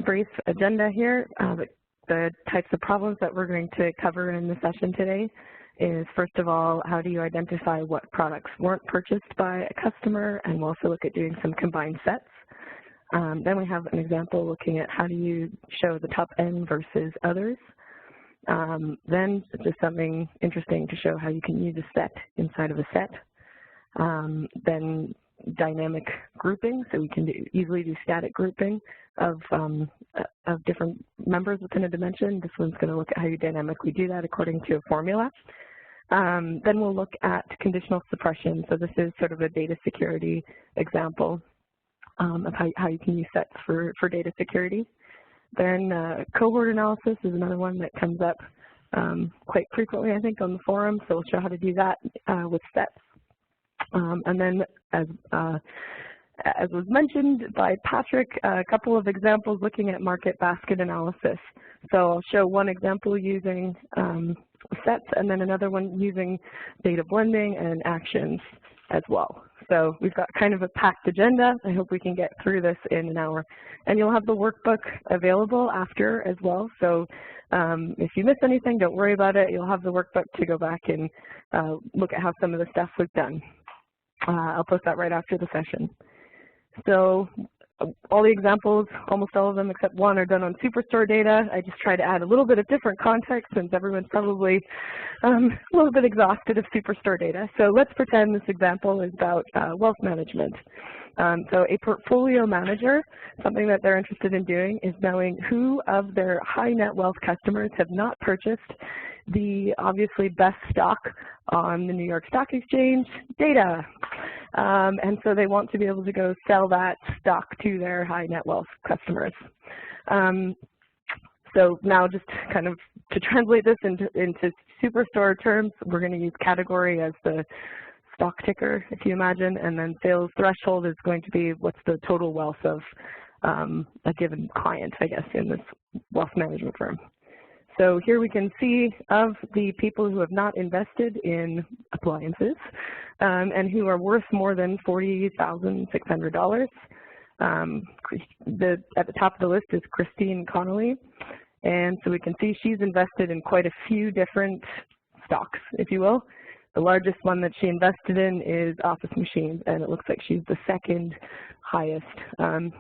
brief agenda here. The types of problems that we're going to cover in the session today is, first of all, how do you identify what products weren't purchased by a customer, and we'll also look at doing some combined sets. Then we have an example looking at how do you show the top N versus others. Then just something interesting to show how you can use a set inside of a set. Then dynamic grouping, so we can easily do static grouping of different members within a dimension. This one's going to look at how you dynamically do that according to a formula. Then we'll look at conditional suppression. So this is sort of a data security example of how you can use sets for data security. Then cohort analysis is another one that comes up quite frequently, I think, on the forum. So we'll show how to do that with sets. And then, as was mentioned by Patrick, a couple of examples looking at market basket analysis. So I'll show one example using sets, and then another one using data blending and actions as well. So we've got kind of a packed agenda. I hope we can get through this in an hour. And you'll have the workbook available after as well. So if you miss anything, don't worry about it. You'll have the workbook to go back and look at how some of the stuff was done. I'll post that right after the session. So all the examples, almost all of them except one, are done on Superstore data. I just try to add a little bit of different context since everyone's probably a little bit exhausted of Superstore data. So let's pretend this example is about wealth management. So a portfolio manager, something that they're interested in doing is knowing who of their high net wealth customers have not purchased the obviously best stock on the New York Stock Exchange, data. And so they want to be able to go sell that stock to their high net wealth customers. So now just kind of to translate this into Superstore terms, we're going to use category as the stock ticker, if you imagine, and then sales threshold is going to be what's the total wealth of a given client, I guess, in this wealth management firm. So here we can see of the people who have not invested in appliances and who are worth more than $40,600. At the top of the list is Christine Connolly. And so we can see she's invested in quite a few different stocks, if you will. The largest one that she invested in is office machines, and it looks like she's the second highest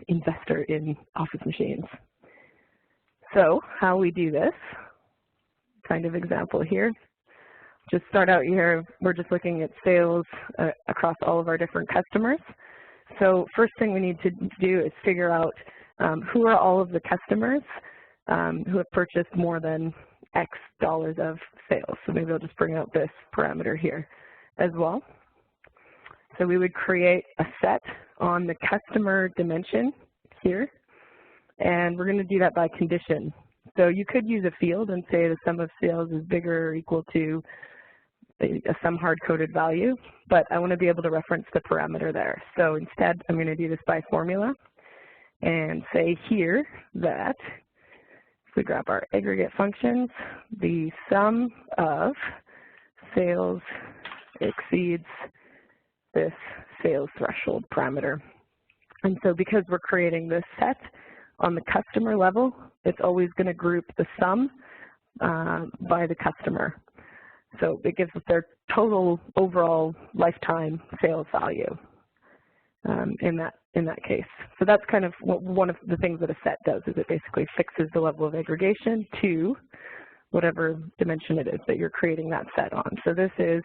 investor in office machines. So how we do this, kind of example here. Just start out here, we're just looking at sales across all of our different customers. So first thing we need to do is figure out who are all of the customers who have purchased more than X dollars of sales. So maybe I'll just bring out this parameter here as well. So we would create a set on the customer dimension here, and we're going to do that by condition. So you could use a field and say the sum of sales is bigger or equal to some hard-coded value, but I want to be able to reference the parameter there. So instead, I'm going to do this by formula and say here that if we grab our aggregate functions, the sum of sales exceeds this sales threshold parameter. And so because we're creating this set on the customer level, it's always going to group the sum by the customer. So it gives us their total overall lifetime sales value in that case. So that's kind of one of the things that a set does, is it basically fixes the level of aggregation to whatever dimension it is that you're creating that set on. So this is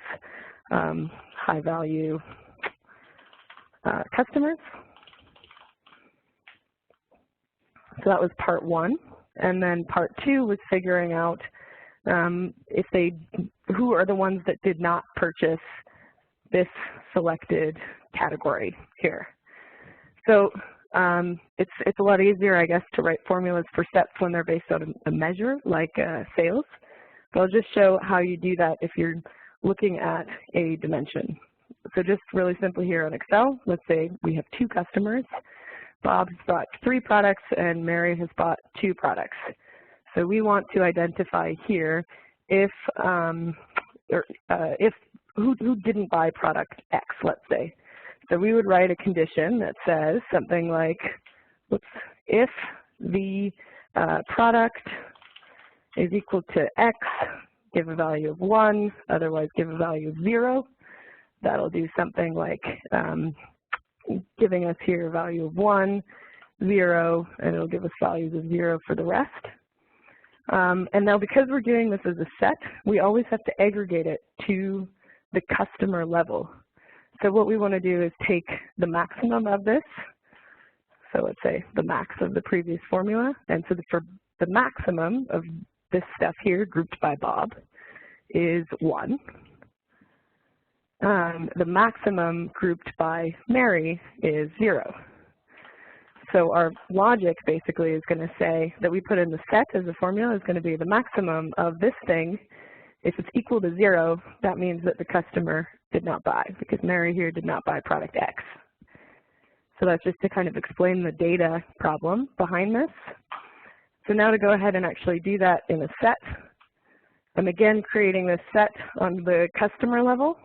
high value customers. So that was part one. And then part two was figuring out who are the ones that did not purchase this selected category here. So it's a lot easier, I guess, to write formulas for sets when they're based on a measure like sales. But I'll just show how you do that if you're looking at a dimension. So just really simply here on Excel, let's say we have two customers. Bob has bought 3 products and Mary has bought 2 products. So we want to identify here if who didn't buy product X, let's say. So we would write a condition that says something like, if the product is equal to X, give a value of 1, otherwise give a value of 0. That'll do something like giving us here a value of 1, 0, and it'll give us values of 0 for the rest. And now because we're doing this as a set, we always have to aggregate it to the customer level. So what we want to do is take the maximum of this, so let's say the max of the previous formula, and so for the maximum of this stuff here grouped by Bob is 1. The maximum grouped by Mary is 0. So our logic basically is going to say that we put in the set as a formula is going to be the maximum of this thing. If it's equal to 0, that means that the customer did not buy, because Mary here did not buy product X. So that's just to kind of explain the data problem behind this. So now to go ahead and actually do that in a set, I'm again creating this set on the customer level.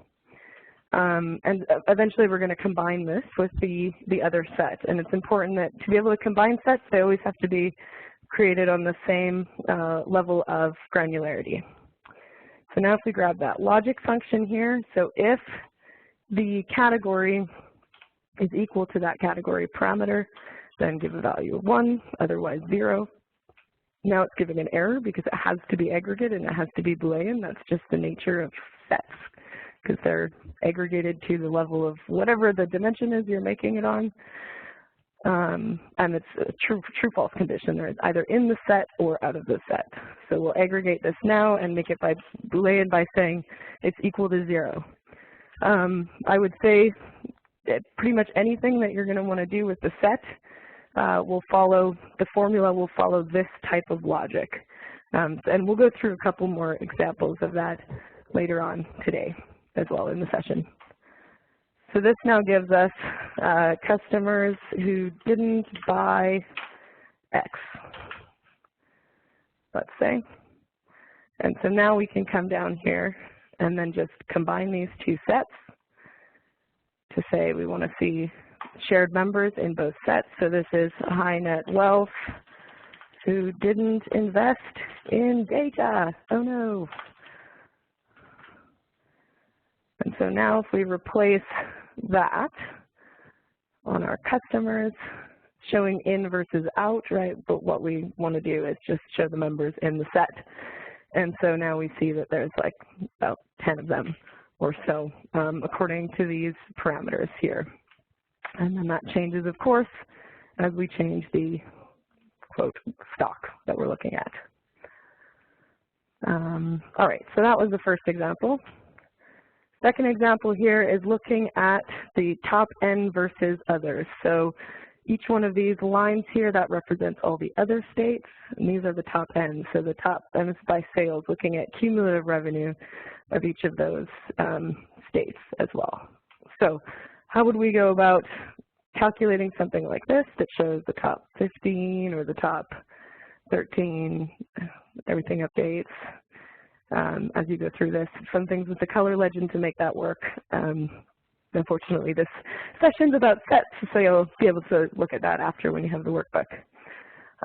And eventually we're going to combine this with the other set. And it's important that to be able to combine sets, they always have to be created on the same level of granularity. So now if we grab that logic function here, so if the category is equal to that category parameter, then give a value of 1, otherwise 0. Now it's giving an error because it has to be aggregate and it has to be Boolean. That's just the nature of sets, because they're aggregated to the level of whatever the dimension is you're making it on. And it's a true-false condition. They're either in the set or out of the set. So we'll aggregate this now and make it by Boolean by saying it's equal to 0. I would say that pretty much anything that you're going to want to do with the set will follow, the formula will follow this type of logic. And we'll go through a couple more examples of that later on today as well in the session. So this now gives us customers who didn't buy X, let's say. And so now we can come down here and then just combine these two sets to say we want to see shared members in both sets. So this is high net wealth who didn't invest in data. Oh no. And so now if we replace that on our customers, showing in versus out, right? But what we want to do is just show the members in the set. And so now we see that there's like about 10 of them or so according to these parameters here. And then that changes, of course, as we change the, quote, stock that we're looking at. All right, so that was the first example. Second example here is looking at the top N versus others. So each one of these lines here, that represents all the other states, and these are the top N. So the top N is by sales, looking at cumulative revenue of each of those states as well. So how would we go about calculating something like this that shows the top 15 or the top 13, everything updates as you go through this. Some things with the color legend to make that work. Unfortunately, this session's about sets, so you'll be able to look at that after when you have the workbook.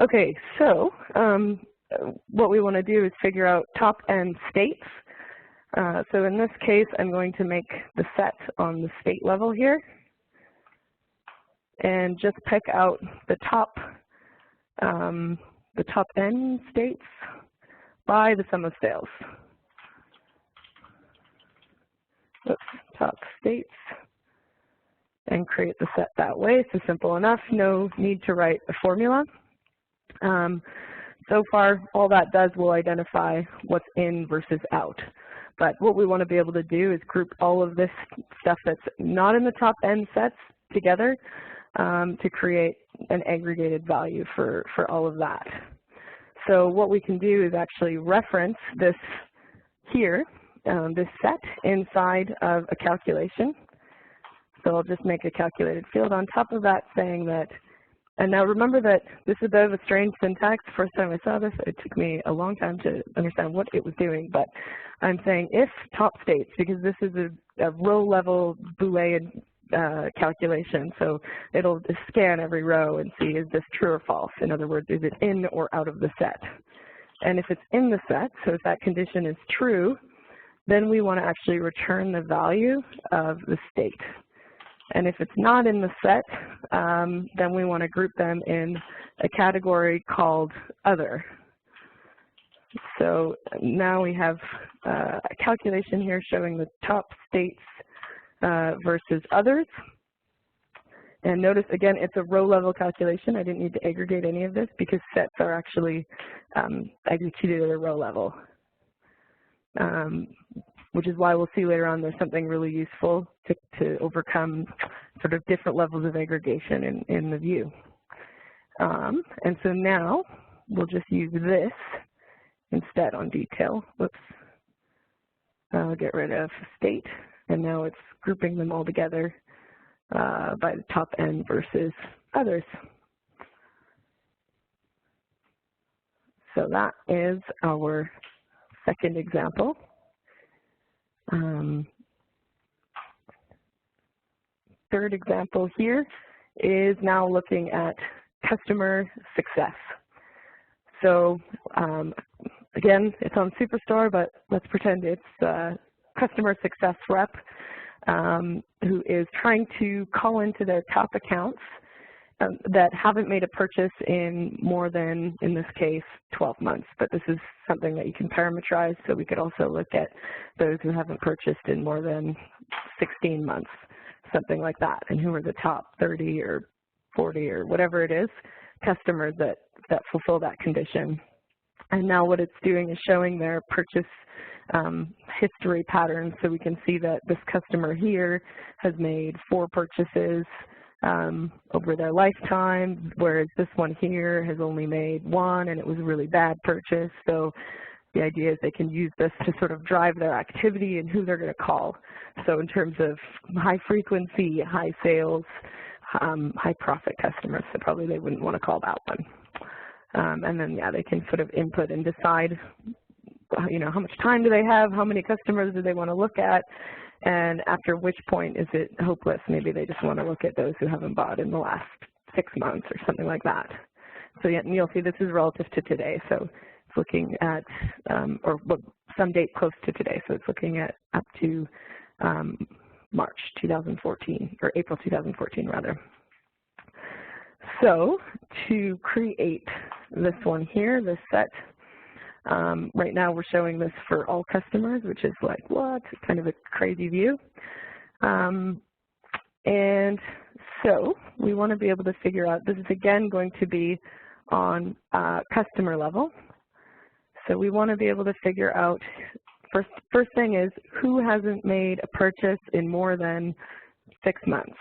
Okay, so what we want to do is figure out top N states. So in this case, I'm going to make the set on the state level here and just pick out the top N states by the sum of sales. Oops, top states, and create the set that way. So simple enough, no need to write a formula. So far, all that does will identify what's in versus out. But what we want to be able to do is group all of this stuff that's not in the top N sets together to create an aggregated value for all of that. So what we can do is actually reference this here, this set inside of a calculation. So I'll just make a calculated field on top of that saying that, and now remember that this is a bit of a strange syntax. The first time I saw this, it took me a long time to understand what it was doing, but I'm saying if top states, because this is a row level Boolean calculation. So it'll scan every row and see, is this true or false? In other words, is it in or out of the set? And if it's in the set, so if that condition is true, then we want to actually return the value of the state. And if it's not in the set, then we want to group them in a category called other. So now we have a calculation here showing the top states versus others. And notice, again, it's a row-level calculation. I didn't need to aggregate any of this because sets are actually executed at a row level, which is why we'll see later on there's something really useful to overcome sort of different levels of aggregation in the view. And so now we'll just use this instead on detail. Whoops. I'll get rid of state, and now it's grouping them all together by the top end versus others. So that is our second example. Third example here is now looking at customer success. So again, it's on Superstore, but let's pretend it's a customer success rep who is trying to call into their top accounts that haven't made a purchase in more than, in this case, 12 months. But this is something that you can parameterize, so we could also look at those who haven't purchased in more than 16 months, something like that, and who are the top 30 or 40 or whatever it is, customers that fulfill that condition. And now what it's doing is showing their purchase history patterns, so we can see that this customer here has made 4 purchases over their lifetime, whereas this one here has only made 1, and it was a really bad purchase. So the idea is they can use this to sort of drive their activity and who they're going to call. So in terms of high frequency, high sales, high profit customers, so probably they wouldn't want to call that one. And then, yeah, they can sort of input and decide, you know, how much time do they have, how many customers do they want to look at, and after which point is it hopeless. Maybe they just want to look at those who haven't bought in the last 6 months or something like that. So yeah, and you'll see this is relative to today. So it's looking at, or some date close to today. So it's looking at up to March 2014, or April 2014 rather. So to create this one here, this set, right now we're showing this for all customers, which is like, what? It's kind of a crazy view. And so we want to be able to figure out, this is again going to be on customer level. So we want to be able to figure out, first thing is, who hasn't made a purchase in more than 6 months?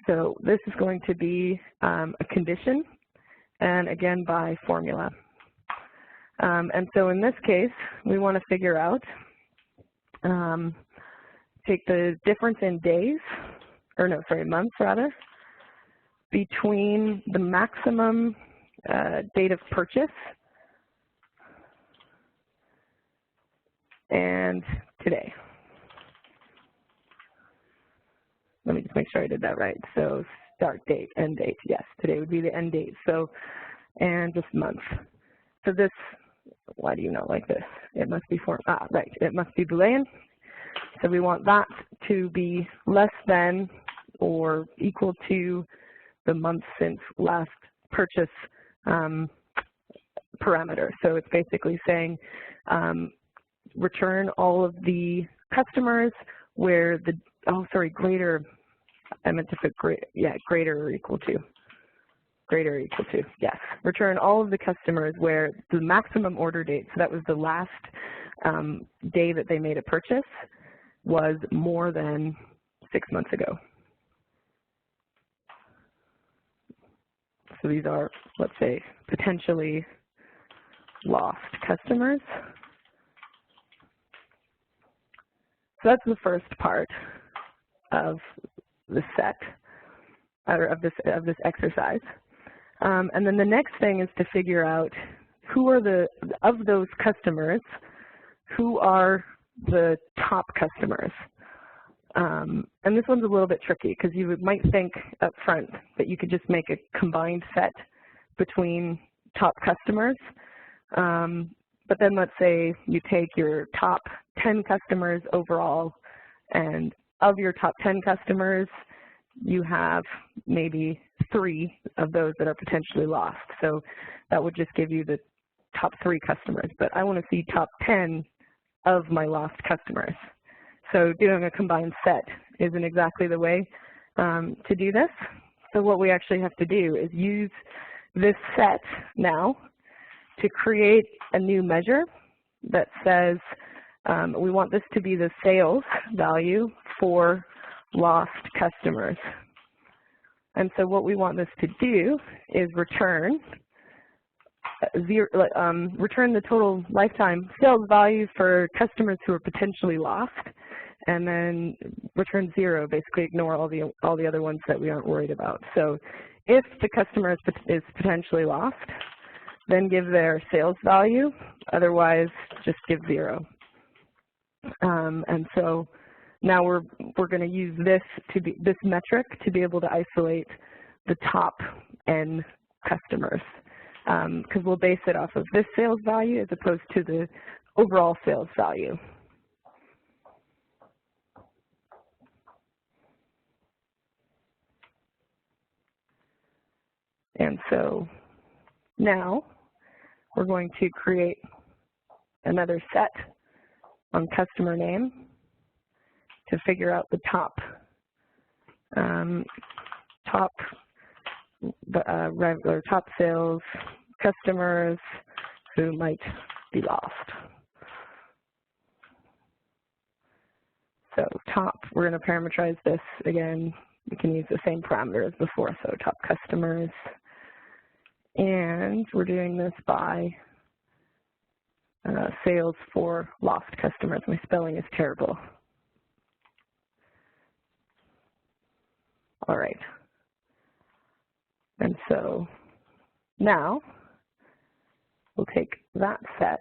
So this is going to be a condition, and again by formula. And so in this case, we want to figure out, take the difference in days, or no, sorry, months rather, between the maximum date of purchase and today. Let me just make sure I did that right. So start date, end date, yes, today would be the end date. So, and just month. So this, why do you know like this? It must be right, it must be Boolean. So we want that to be less than or equal to the month since last purchase parameter. So it's basically saying return all of the customers where the, greater, I meant to put greater or equal to. Greater or equal to, yes. Return all of the customers where the maximum order date, so that was the last day that they made a purchase, was more than 6 months ago. So these are, let's say, potentially lost customers. So that's the first part of the set, or of this exercise. And then the next thing is to figure out who are of those customers, who are the top customers. And this one's a little bit tricky because you might think up front that you could just make a combined set between top customers. But then let's say you take your top 10 customers overall, and of your top 10 customers, you have maybe 3 of those that are potentially lost. So that would just give you the top 3 customers. But I want to see top 10 of my lost customers. So doing a combined set isn't exactly the way to do this. So what we actually have to do is use this set now to create a new measure that says we want this to be the sales value for lost customers. And so what we want this to do is return return the total lifetime sales value for customers who are potentially lost, and then return 0, basically ignore all the other ones that we aren't worried about. So if the customer is potentially lost, then give their sales value, otherwise just give 0. And so now we're going to use this metric to be able to isolate the top N customers, because we'll base it off of this sales value as opposed to the overall sales value. And so now we're going to create another set on customer name to figure out the top top sales customers who might be lost. So top, we're going to parameterize this again. We can use the same parameter as before, so top customers. And we're doing this by sales for lost customers. My spelling is terrible. All right. And so now we'll take that set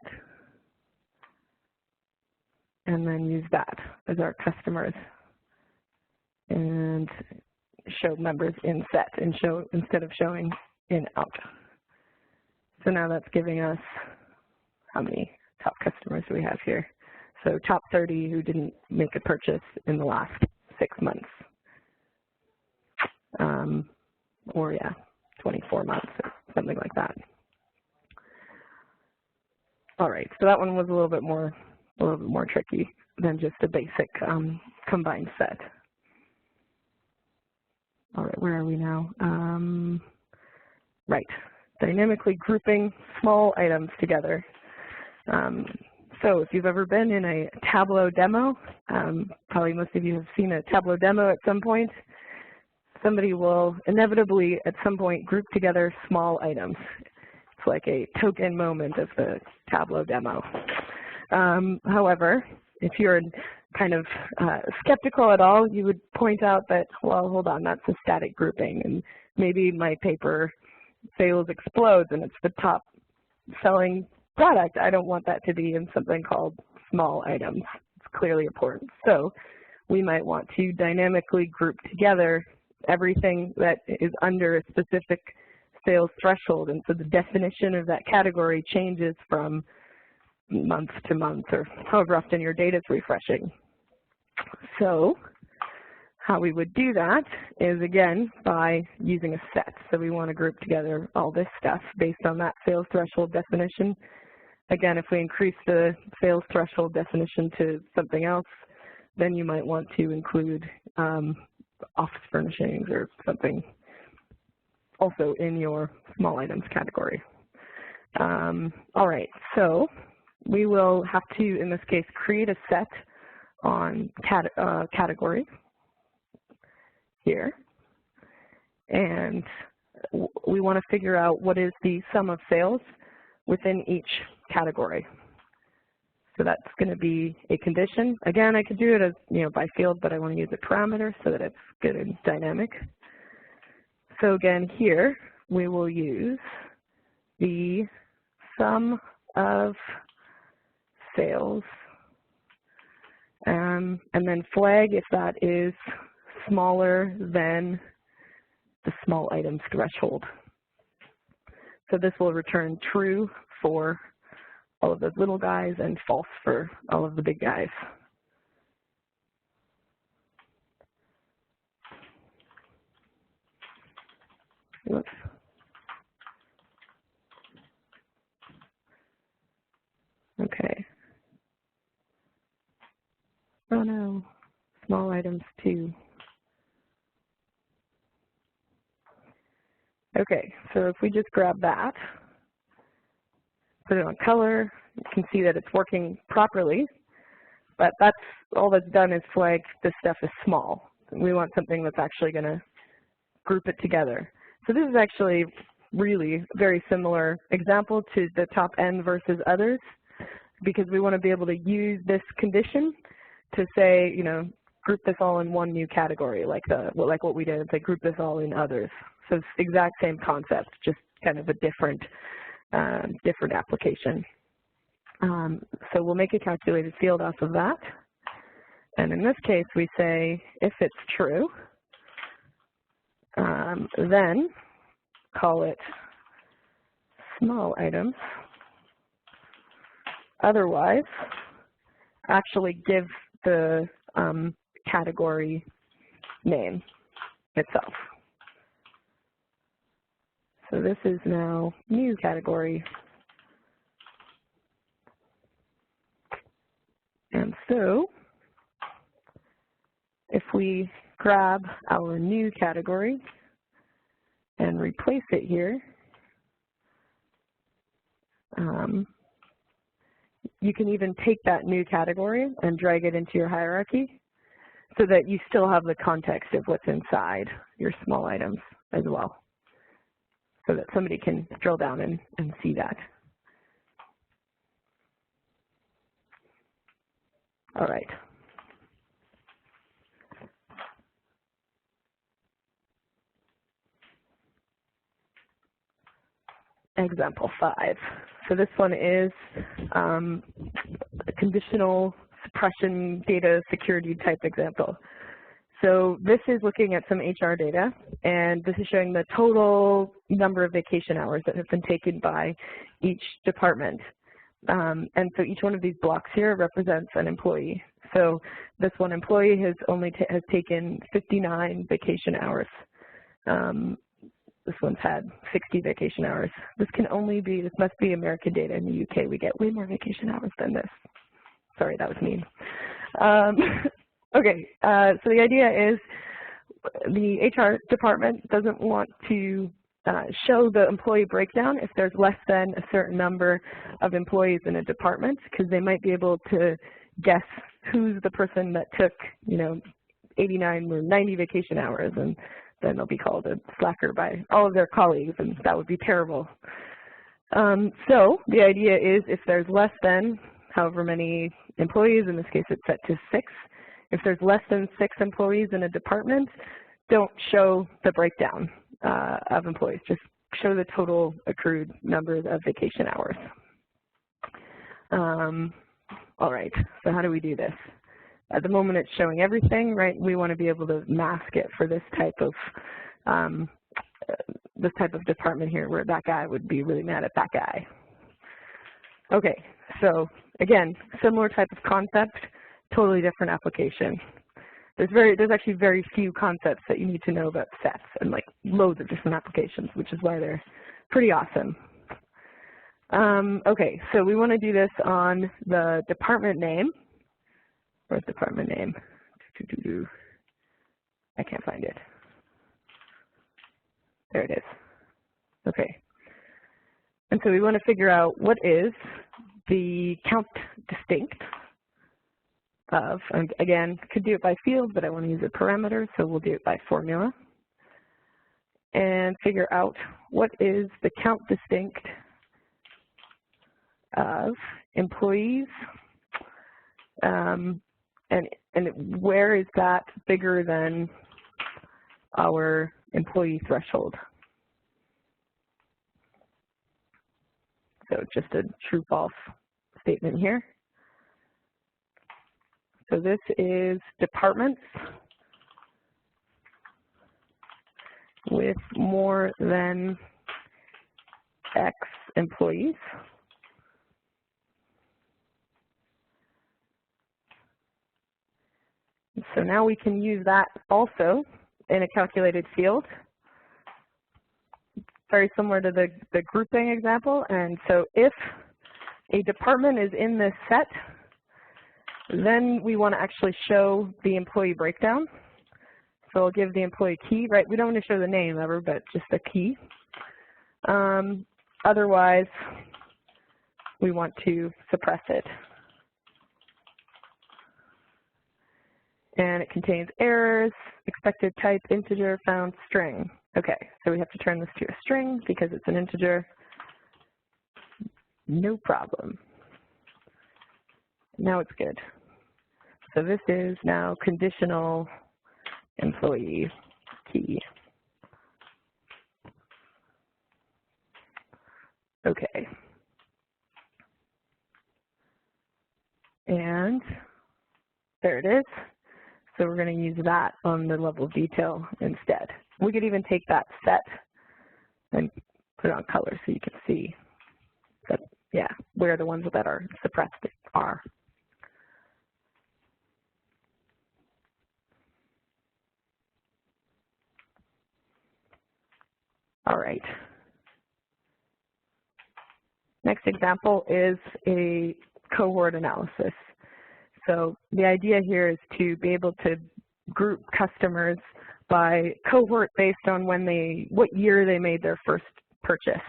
and then use that as our customers and show members in set and show instead of showing in out. So now that's giving us how many top customers do we have here? So top 30 who didn't make a purchase in the last 6 months. Or yeah, 24 months or something like that. All right, so that one was a little bit more tricky than just a basic combined set. All right, where are we now? Right, dynamically grouping small items together. So if you've ever been in a Tableau demo, probably most of you have seen a Tableau demo at some point. Somebody will inevitably at some point group together small items. It's like a token moment of the Tableau demo. However, if you're kind of skeptical at all, you would point out that, well, hold on, that's a static grouping, and maybe my paper sales explodes and it's the top selling product. I don't want that to be in something called small items. It's clearly important. So we might want to dynamically group together everything that is under a specific sales threshold, and so the definition of that category changes from month to month or however often your data is refreshing. So how we would do that is, again, by using a set. So we want to group together all this stuff based on that sales threshold definition. Again, if we increase the sales threshold definition to something else, then you might want to include office furnishings or something also in your small items category. All right, so we will have to, in this case, create a set on category here. And we want to figure out what is the sum of sales within each category. So that's going to be a condition. Again, I could do it as, by field, but I want to use a parameter so that it's good and dynamic. So again, here we will use the sum of sales And then flag if that is smaller than the small items threshold. So this will return true for all of those little guys and false for all of the big guys. Oops. Okay. Oh no, small items too. Okay, so if we just grab that, put it on color, you can see that it's working properly, but that's all that's done is flag this stuff as small. We want something that's actually going to group it together. So this is actually really a very similar example to the top N versus others, because we want to be able to use this condition to say, you know, group this all in one new category, like what we did, it's like group this all in others. So it's the exact same concept, just kind of a different application. So we'll make a calculated field off of that. And in this case, we say if it's true, then call it small items. Otherwise, actually give the category name itself. So this is now new category. And so if we grab our new category and replace it here, you can even take that new category and drag it into your hierarchy so that you still have the context of what's inside your small items as well, so that somebody can drill down and see that. All right. Example 5. So this one is a conditional suppression data security type example. So this is looking at some HR data, and this is showing the total number of vacation hours that have been taken by each department. And so each one of these blocks here represents an employee. So this one employee has taken 59 vacation hours. This one's had 60 vacation hours. This must be American data. In the UK, we get way more vacation hours than this. Sorry, that was mean. Okay, so the idea is the HR department doesn't want to show the employee breakdown if there's less than a certain number of employees in a department, because they might be able to guess who's the person that took, 89 or 90 vacation hours, and then they'll be called a slacker by all of their colleagues, and that would be terrible. So the idea is if there's less than however many employees, in this case it's set to 6, if there's less than 6 employees in a department, don't show the breakdown of employees, just show the total accrued numbers of vacation hours. All right, so how do we do this? At the moment it's showing everything, right? We want to be able to mask it for this type of department here, where that guy would be really mad at that guy. Okay, so again, similar type of concept, totally different application. There's actually very few concepts that you need to know about sets, and like loads of different applications, which is why they're pretty awesome. Okay, so we want to do this on the department name. Where's department name? I can't find it. There it is. Okay. And so we want to figure out what is the count distinct of, and again, could do it by field, but I want to use a parameter, so we'll do it by formula. And figure out what is the count distinct of employees, and where is that bigger than our employee threshold? So just a true-false statement here. So this is departments with more than X employees. So now we can use that also in a calculated field, very similar to the grouping example. And so if a department is in this set, then we want to actually show the employee breakdown. So I'll give the employee key, right? We don't want to show the name ever, but just the key. Otherwise, we want to suppress it. And it contains errors, expected type, integer, found string. Okay, so we have to turn this to a string because it's an integer. No problem. Now it's good. So this is now conditional employee key. Okay. And there it is. So we're going to use that on the level of detail instead. We could even take that set and put it on color so you can see that, yeah, where the ones that are suppressed are. All right. Next example is a cohort analysis. So the idea here is to be able to group customers by cohort based on what year they made their first purchase.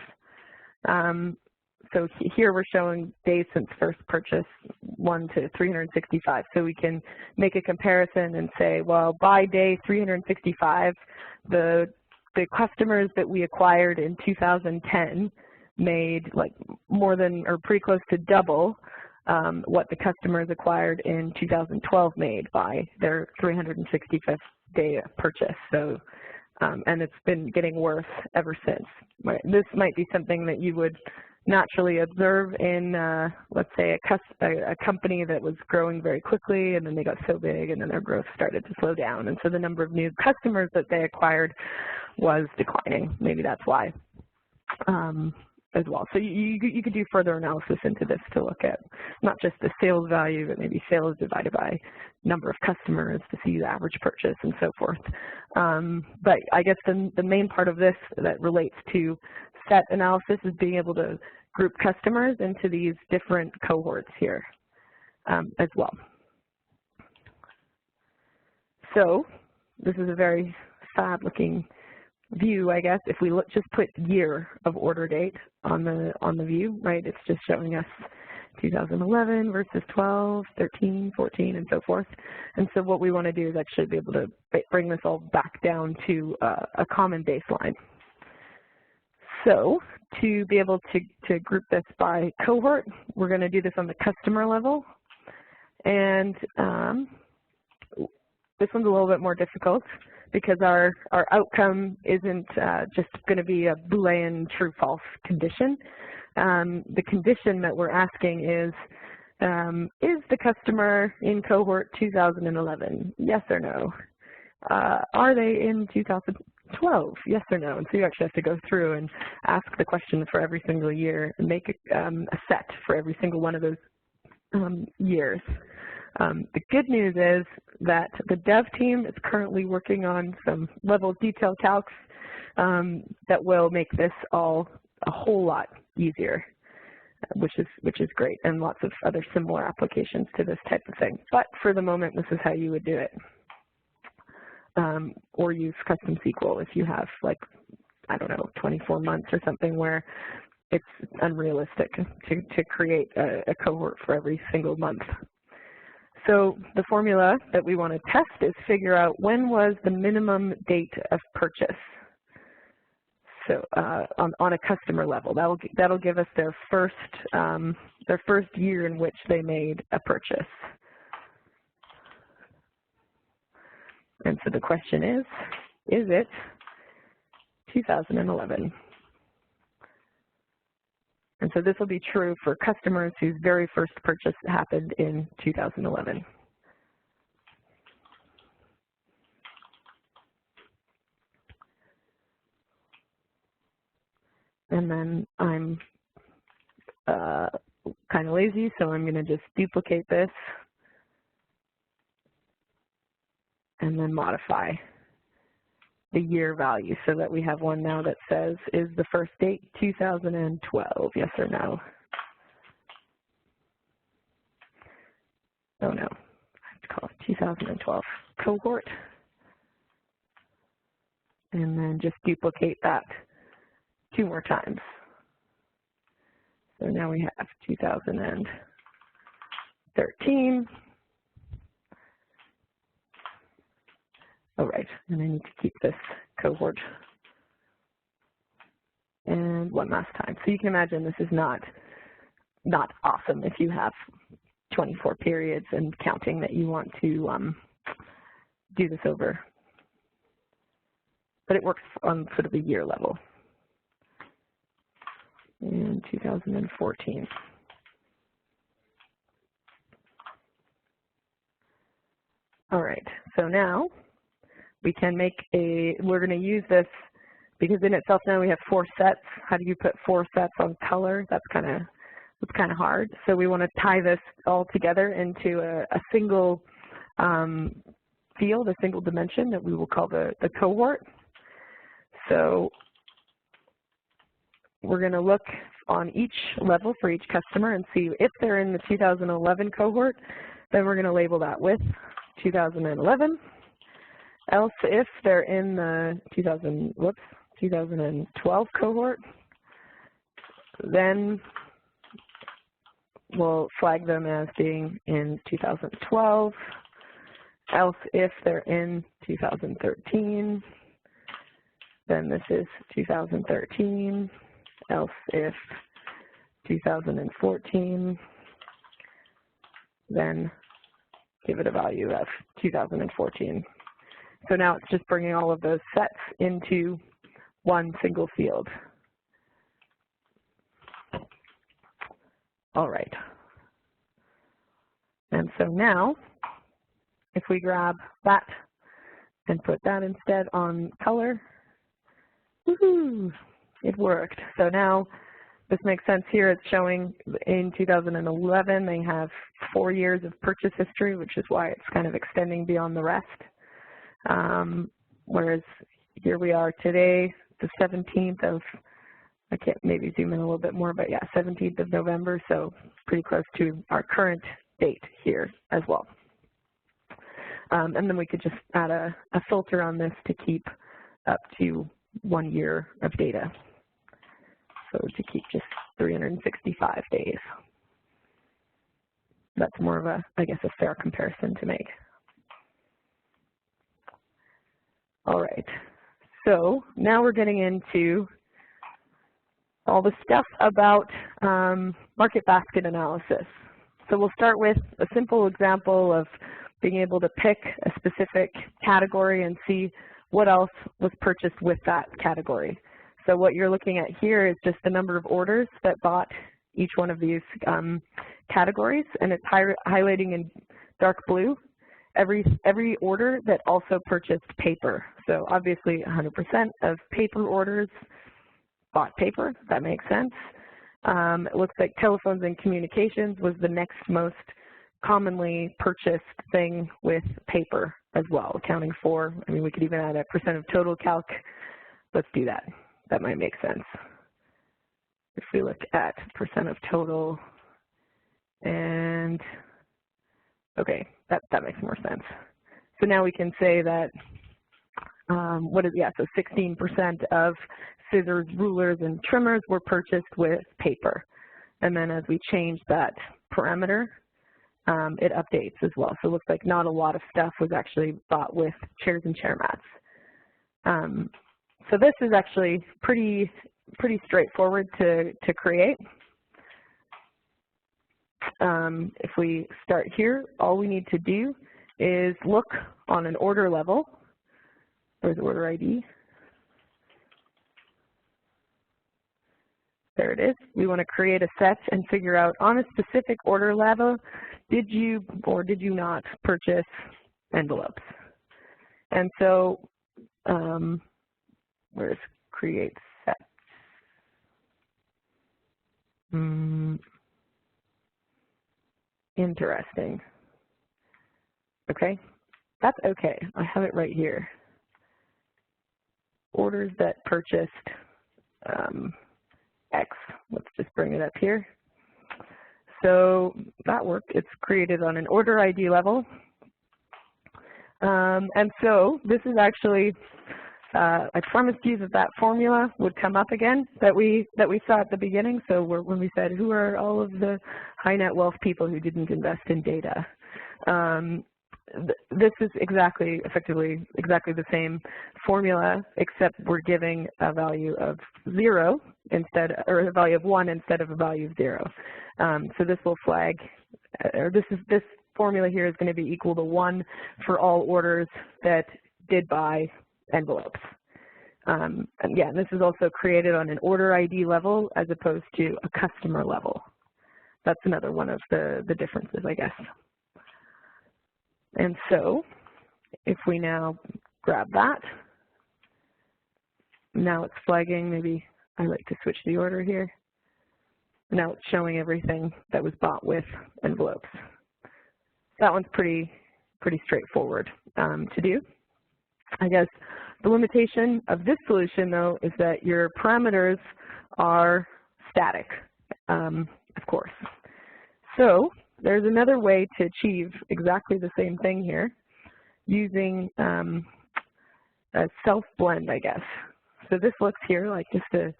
So here we're showing days since first purchase 1 to 365. So we can make a comparison and say, well, by day 365, the customers that we acquired in 2010 made like more than or pretty close to double what the customers acquired in 2012 made by their 365th day of purchase. So, and it's been getting worse ever since. This might be something that you would naturally observe in, let's say, a company that was growing very quickly, and then they got so big, and then their growth started to slow down. And so the number of new customers that they acquired was declining. Maybe that's why. As well. So you could do further analysis into this to look at not just the sales value, but maybe sales divided by number of customers to see the average purchase and so forth. But I guess the main part of this that relates to set analysis is being able to group customers into these different cohorts here as well. So this is a very sad looking view, I guess. If we just put year of order date on the view, right, it's just showing us 2011 versus 12, 13, 14, and so forth. And so what we want to do is actually be able to bring this all back down to a common baseline. So to be able to group this by cohort, we're going to do this on the customer level. And this one's a little bit more difficult, because our outcome isn't just going to be a Boolean true-false condition. The condition that we're asking is the customer in cohort 2011? Yes or no? Are they in 2012? Yes or no? And so you actually have to go through and ask the question for every single year and make a set for every single one of those years. The good news is that the dev team is currently working on some level of detail calcs that will make this all a whole lot easier, which is great, and lots of other similar applications to this type of thing. But for the moment, this is how you would do it. Or use custom SQL if you have, like, I don't know, 24 months or something where it's unrealistic to create a cohort for every single month. So the formula that we want to test is figure out when was the minimum date of purchase. So on a customer level, that'll give us their first year in which they made a purchase. And so the question is it 2011? And so this will be true for customers whose very first purchase happened in 2011. and then I'm kind of lazy, so I'm going to just duplicate this and then modify the year value so that we have one now that says, is the first date 2012, yes or no? Oh no, I have to call it 2012 cohort. And then just duplicate that 2 more times. So now we have 2013. All right, and I need to keep this cohort. And one last time. So you can imagine this is not awesome if you have 24 periods and counting that you want to do this over. But it works on sort of the year level. And 2014. All right, so now we can make we're going to use this because in itself now we have 4 sets. How do you put 4 sets on color? That's kind of hard. So we want to tie this all together into a single field, a single dimension that we will call the cohort. So we're going to look on each level for each customer and see if they're in the 2011 cohort, then we're going to label that with 2011. Else, if they're in the 2012 cohort, then we'll flag them as being in 2012. Else, if they're in 2013, then this is 2013. Else, if 2014, then give it a value of 2014. So now it's just bringing all of those sets into one single field. All right. And so now, if we grab that and put that instead on color, woohoo, it worked. So now this makes sense here. It's showing in 2011 they have 4 years of purchase history, which is why it's kind of extending beyond the rest. Whereas here we are today, the 17th of, I can't maybe zoom in a little bit more, but yeah, 17th of November, so pretty close to our current date here as well. And then we could just add a filter on this to keep up to 1 year of data. So to keep just 365 days. That's more of a, I guess, a fair comparison to make. All right, so now we're getting into all the stuff about market basket analysis. So we'll start with a simple example of being able to pick a specific category and see what else was purchased with that category. So what you're looking at here is just the number of orders that bought each one of these categories, and it's highlighting in dark blue every order that also purchased paper. So obviously 100% of paper orders bought paper. That makes sense. It looks like telephones and communications was the next most commonly purchased thing with paper as well, accounting for, I mean, we could even add a percent of total calc. Let's do that. That might make sense. If we look at percent of total, and okay, that makes more sense. So now we can say that, so 16% of scissors, rulers, and trimmers were purchased with paper. And then as we change that parameter, it updates as well. So it looks like not a lot of stuff was actually bought with chairs and chair mats. So this is actually pretty straightforward to create. If we start here, all we need to do is look on an order level. Where's the order ID? There it is. We want to create a set and figure out on a specific order level, did you or did you not purchase envelopes? And so where's create set? Interesting. Okay, that's okay. I have it right here. Orders that purchased X. Let's just bring it up here. So that worked. It's created on an order ID level. And so this is actually, I promised you that that formula would come up again that we saw at the beginning. So when we said, who are all of the high net wealth people who didn't invest in data? This is effectively exactly the same formula, except we're giving a value of 0 instead, or a value of 1 instead of a value of 0. So this will flag, or this formula here is going to be equal to 1 for all orders that did buy envelopes. And yeah, this is also created on an order ID level as opposed to a customer level. That's another one of the differences, I guess. And so if we now grab that, now it's flagging, maybe I like to switch the order here. Now it's showing everything that was bought with envelopes. That one's pretty straightforward to do. I guess the limitation of this solution, though, is that your parameters are static, of course. So there's another way to achieve exactly the same thing here using a self-blend, I guess. So this looks here like just a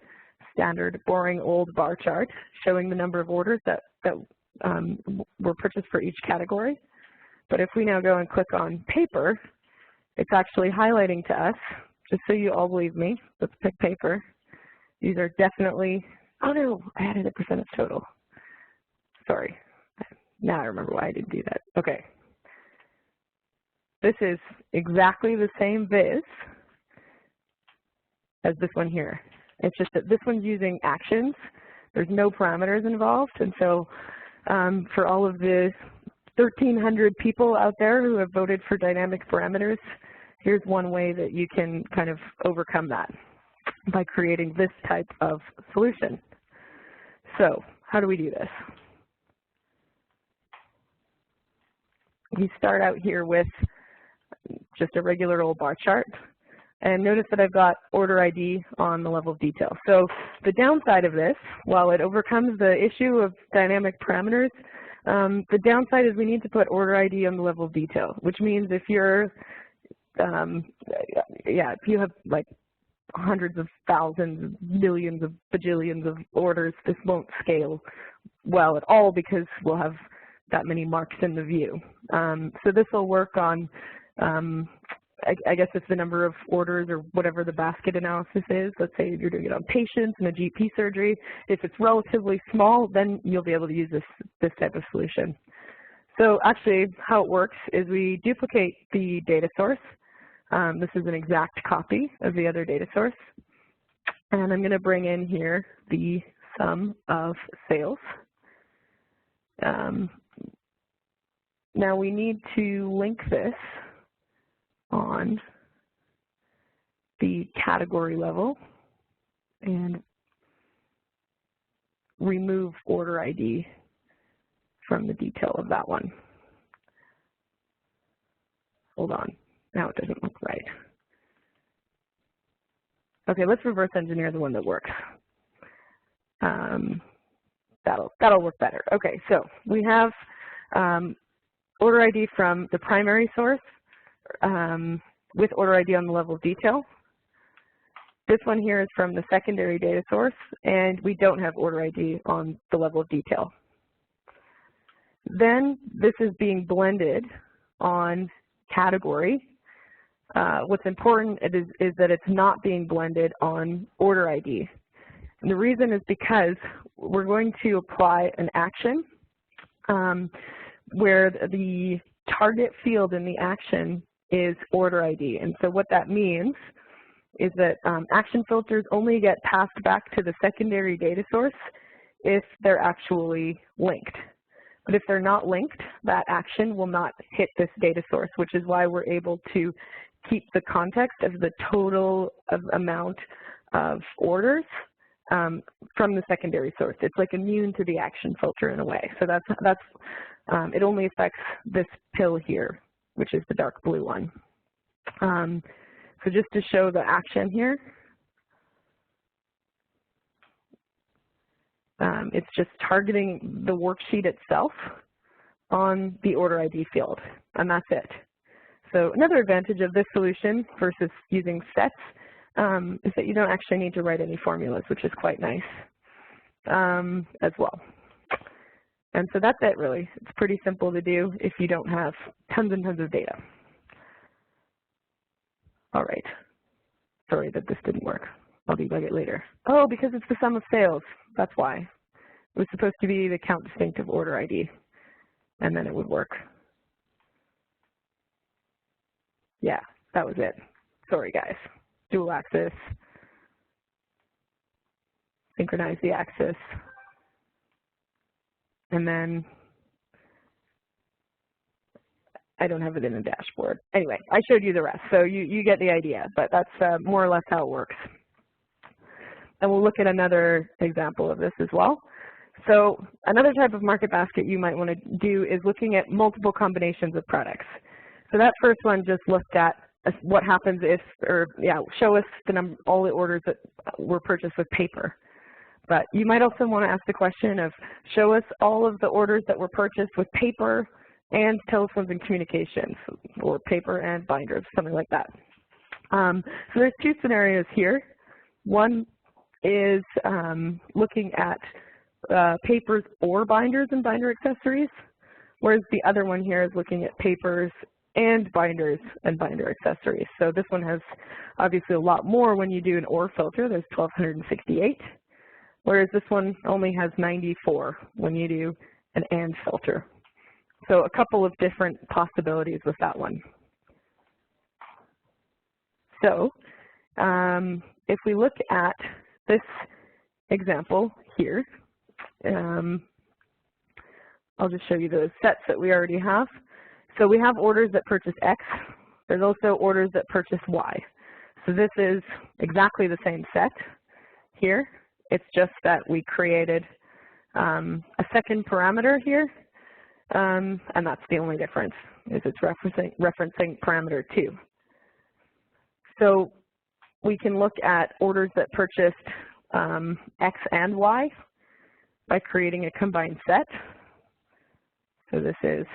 standard, boring old bar chart showing the number of orders that were purchased for each category. But if we now go and click on paper, it's actually highlighting to us, just so you all believe me, let's pick paper. These are definitely, oh no, I added a percentage total. Sorry. Now I remember why I didn't do that. Okay. This is exactly the same viz as this one here. It's just that this one's using actions. There's no parameters involved. And so for all of the 1,300 people out there who have voted for dynamic parameters, here's one way that you can kind of overcome that by creating this type of solution. So how do we do this? We start out here with just a regular old bar chart. And notice that I've got order ID on the level of detail. So the downside of this, while it overcomes the issue of dynamic parameters, the downside is we need to put order ID on the level of detail, which means if you're, if you have like hundreds of thousands, millions of bajillions of orders, this won't scale well at all because we'll have that many marks in the view. So this will work on, I guess it's the number of orders or whatever the basket analysis is. Let's say you're doing it on patients in a GP surgery. If it's relatively small, then you'll be able to use this type of solution. So actually how it works is we duplicate the data source. This is an exact copy of the other data source. And I'm going to bring in here the sum of sales. Now we need to link this on the category level and remove order ID from the detail of that one. Hold on, now it doesn't look right. Okay, let's reverse engineer the one that works. That'll work better. Okay, so we have order ID from the primary source with order ID on the level of detail. This one here is from the secondary data source, and we don't have order ID on the level of detail. Then this is being blended on category. What's important is that it's not being blended on order ID. And the reason is because we're going to apply an action where the target field in the action is order ID. And so what that means is that action filters only get passed back to the secondary data source if they're actually linked. But if they're not linked, that action will not hit this data source, which is why we're able to keep the context of the total amount of orders from the secondary source. It's like immune to the action filter in a way. So it only affects this pill here, which is the dark blue one. So just to show the action here, it's just targeting the worksheet itself on the order ID field, and that's it. So another advantage of this solution versus using sets is that you don't actually need to write any formulas, which is quite nice as well. And so that's it, really. It's pretty simple to do if you don't have tons and tons of data. All right. Sorry that this didn't work. I'll debug it later. Oh, because it's the sum of sales. That's why. It was supposed to be the count distinctive order ID, and then it would work. Yeah, that was it. Sorry, guys. Dual axis. Synchronize the axis. And then I don't have it in the dashboard. Anyway, I showed you the rest, so you get the idea, but that's more or less how it works. And we'll look at another example of this as well. So another type of market basket you might want to do is looking at multiple combinations of products. So that first one just looked at what happens if, or yeah, show us all the orders that were purchased with paper. But you might also want to ask the question of, show us all of the orders that were purchased with paper and telephones and communications, or paper and binders, something like that. So there's two scenarios here. One is looking at papers or binders and binder accessories, whereas the other one here is looking at papers and binders and binder accessories. So this one has obviously a lot more when you do an OR filter. There's 1,268, whereas this one only has 94 when you do an AND filter. So a couple of different possibilities with that one. So if we look at this example here, I'll just show you those sets that we already have. So we have orders that purchase X. There's also orders that purchase Y. So this is exactly the same set here. It's just that we created a second parameter here, and that's the only difference, is it's referencing parameter 2. So we can look at orders that purchased X and Y by creating a combined set. So this is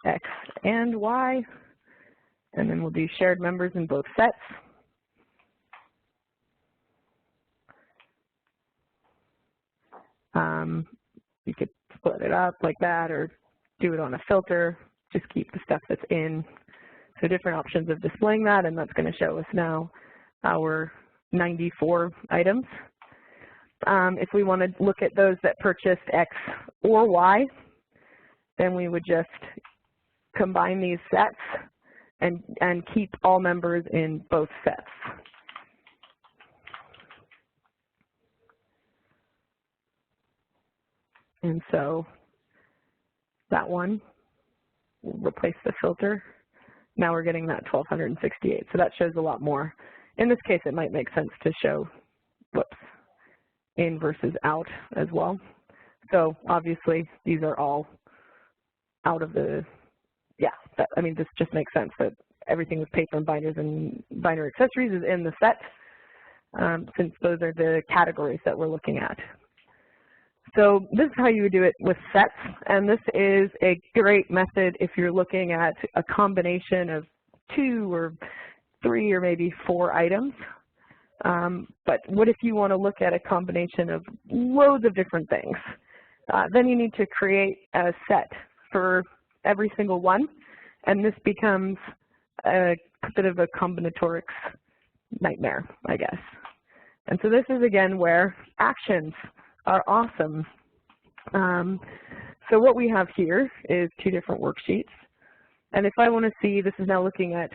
X and Y, and then we'll do shared members in both sets. You could split it up like that or do it on a filter, just keep the stuff that's in. So different options of displaying that, and that's going to show us now our 94 items. If we want to look at those that purchased X or Y, then we would just combine these sets and keep all members in both sets. And so that one will replace the filter. Now we're getting that 1,268. So that shows a lot more. In this case, it might make sense to show, whoops, in versus out as well. So obviously, these are all out of the, yeah, I mean, this just makes sense that everything with paper and binders and binder accessories is in the set, since those are the categories that we're looking at. So this is how you would do it with sets, and this is a great method if you're looking at a combination of 2 or 3 or maybe 4 items. But what if you want to look at a combination of loads of different things? Then you need to create a set for every single one, and this becomes a bit of a combinatorics nightmare, I guess. And so this is, again, where actions are awesome. So what we have here is 2 different worksheets. And if I want to see, this is now looking at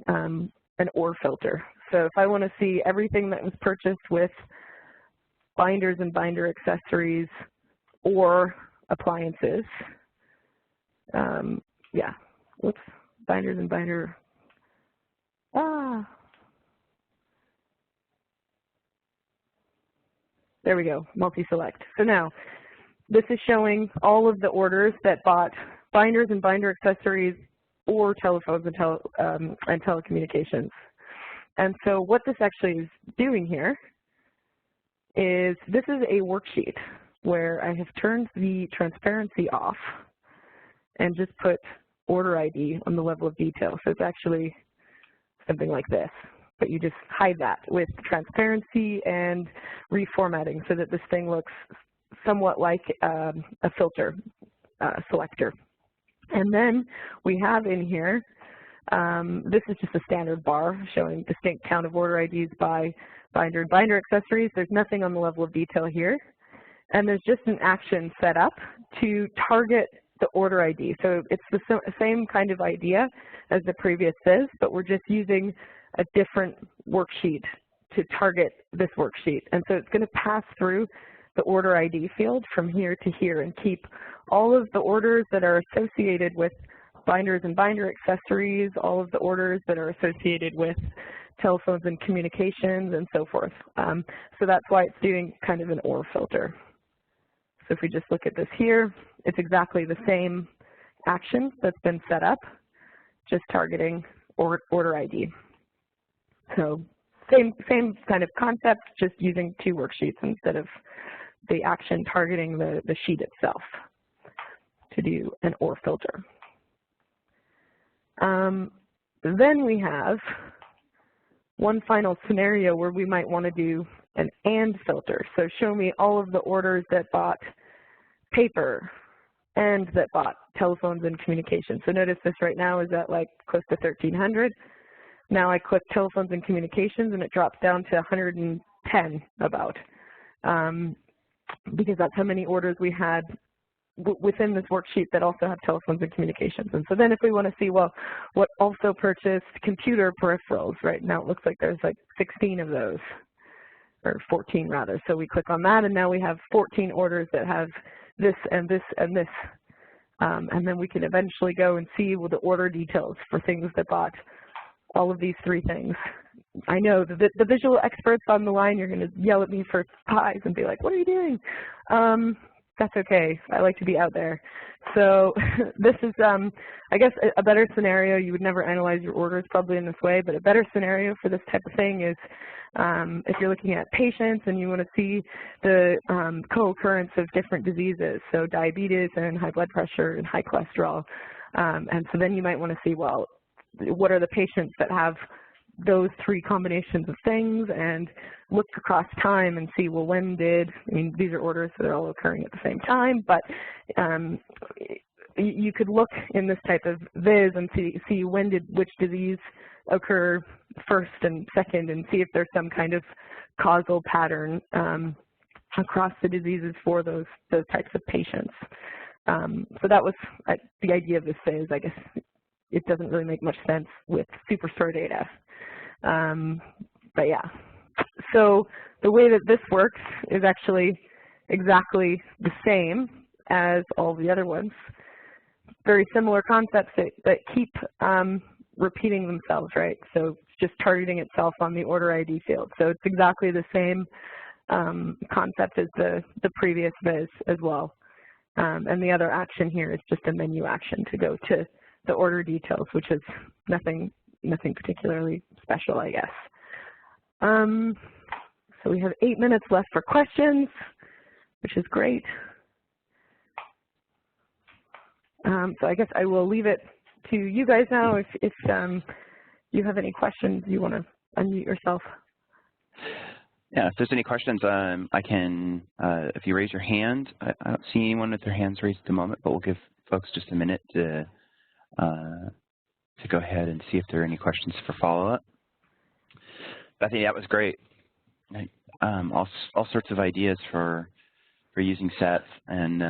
an OR filter. So if I want to see everything that was purchased with binders and binder accessories or appliances, yeah, whoops, binders and binder, There we go, multi-select. So now, this is showing all of the orders that bought binders and binder accessories or telephones and telecommunications. And so what this actually is doing here is this is a worksheet where I have turned the transparency off and just put order ID on the level of detail. So it's actually something like this, but you just hide that with transparency and reformatting so that this thing looks somewhat like a filter selector. And then we have in here, this is just a standard bar showing distinct count of order IDs by binder and binder accessories. There's nothing on the level of detail here. And there's just an action set up to target the order ID. So it's the same kind of idea as the previous is, but we're just using a different worksheet to target this worksheet. And so it's going to pass through the order ID field from here to here and keep all of the orders that are associated with binders and binder accessories, all of the orders that are associated with telephones and communications, and so forth. So that's why it's doing kind of an OR filter. So if we just look at this here, it's exactly the same action that's been set up, just targeting order ID. So same kind of concept, just using two worksheets instead of the action targeting the sheet itself to do an OR filter. Then we have one final scenario where we might want to do an AND filter. So show me all of the orders that bought paper and that bought telephones and communications. So notice this right now is at like close to 1,300. Now I click telephones and communications and it drops down to 110 about, because that's how many orders we had within this worksheet that also have telephones and communications. And so then if we want to see, well, what also purchased computer peripherals, right now it looks like there's like 16 of those, or 14 rather. So we click on that and now we have 14 orders that have this and this and this. And then we can eventually go and see the order details for things that bought all of these three things. I know the visual experts on the line, you're going to yell at me for pies and be like, what are you doing? That's okay. I like to be out there. So this is, I guess, a better scenario. You would never analyze your orders probably in this way, but a better scenario for this type of thing is if you're looking at patients and you want to see the co-occurrence of different diseases, so diabetes and high blood pressure and high cholesterol. And so then you might want to see, well, what are the patients that have those three combinations of things, and look across time and see, well, when did, I mean, these are orders that are all occurring at the same time, but you could look in this type of viz and see when did which disease occur first and second, and see if there's some kind of causal pattern across the diseases for those types of patients. So that was the idea of this viz. I guess it doesn't really make much sense with Superstore data. But yeah, so the way that this works is actually exactly the same as all the other ones. Very similar concepts that keep repeating themselves, right? So it's just targeting itself on the order ID field. So it's exactly the same concept as the previous viz as well. And the other action here is just a menu action to go to the order details, which is nothing particularly special, I guess. So we have 8 minutes left for questions, which is great. So I guess I will leave it to you guys now. If you have any questions, you want to unmute yourself. Yeah, if there's any questions, I can, if you raise your hand, I don't see anyone with their hands raised at the moment, but we'll give folks just a minute to go ahead and see if there are any questions for follow-up. Bethany, that was great. All sorts of ideas for using sets, and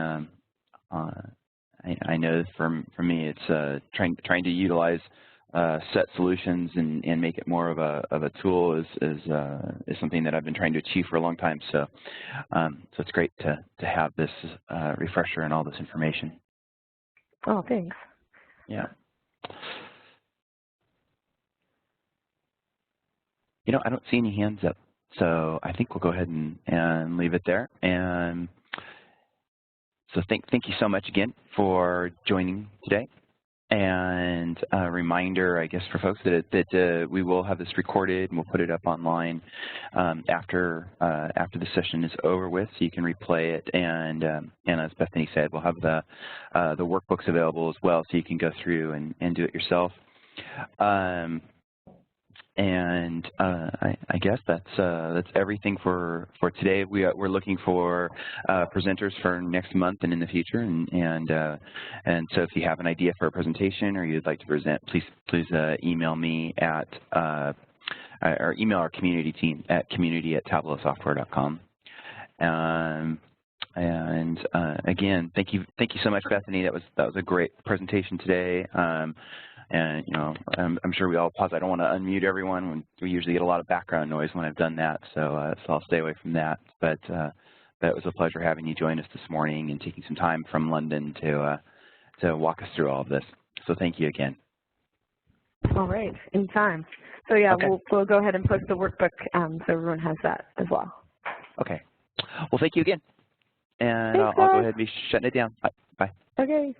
I know for me it's trying to utilize set solutions and make it more of a tool is something that I've been trying to achieve for a long time. So so it's great to have this refresher and all this information. Oh, thanks. Yeah. You know, I don't see any hands up, So I think we'll go ahead and leave it there. And so thank you so much again for joining today. And a reminder, I guess, for folks that we will have this recorded and we'll put it up online after the session is over with, so you can replay it. And as Bethany said, we'll have the workbooks available as well, so you can go through and do it yourself. I guess that's everything for today. We're looking for presenters for next month and in the future, and so if you have an idea for a presentation or you'd like to present, please email me at or email our community team at community@tableausoftware.com. Again, thank you so much, Bethany. That was a great presentation today. And I'm sure we all pause. I don't want to unmute everyone. When we usually get a lot of background noise when I've done that, so I'll stay away from that. But it was a pleasure having you join us this morning and taking some time from London to walk us through all of this. So thank you again. All right, anytime. So yeah, okay. we'll go ahead and post the workbook so everyone has that as well. Okay. Well, thank you again. And Thanks, I'll go ahead and be shutting it down. Bye. Okay.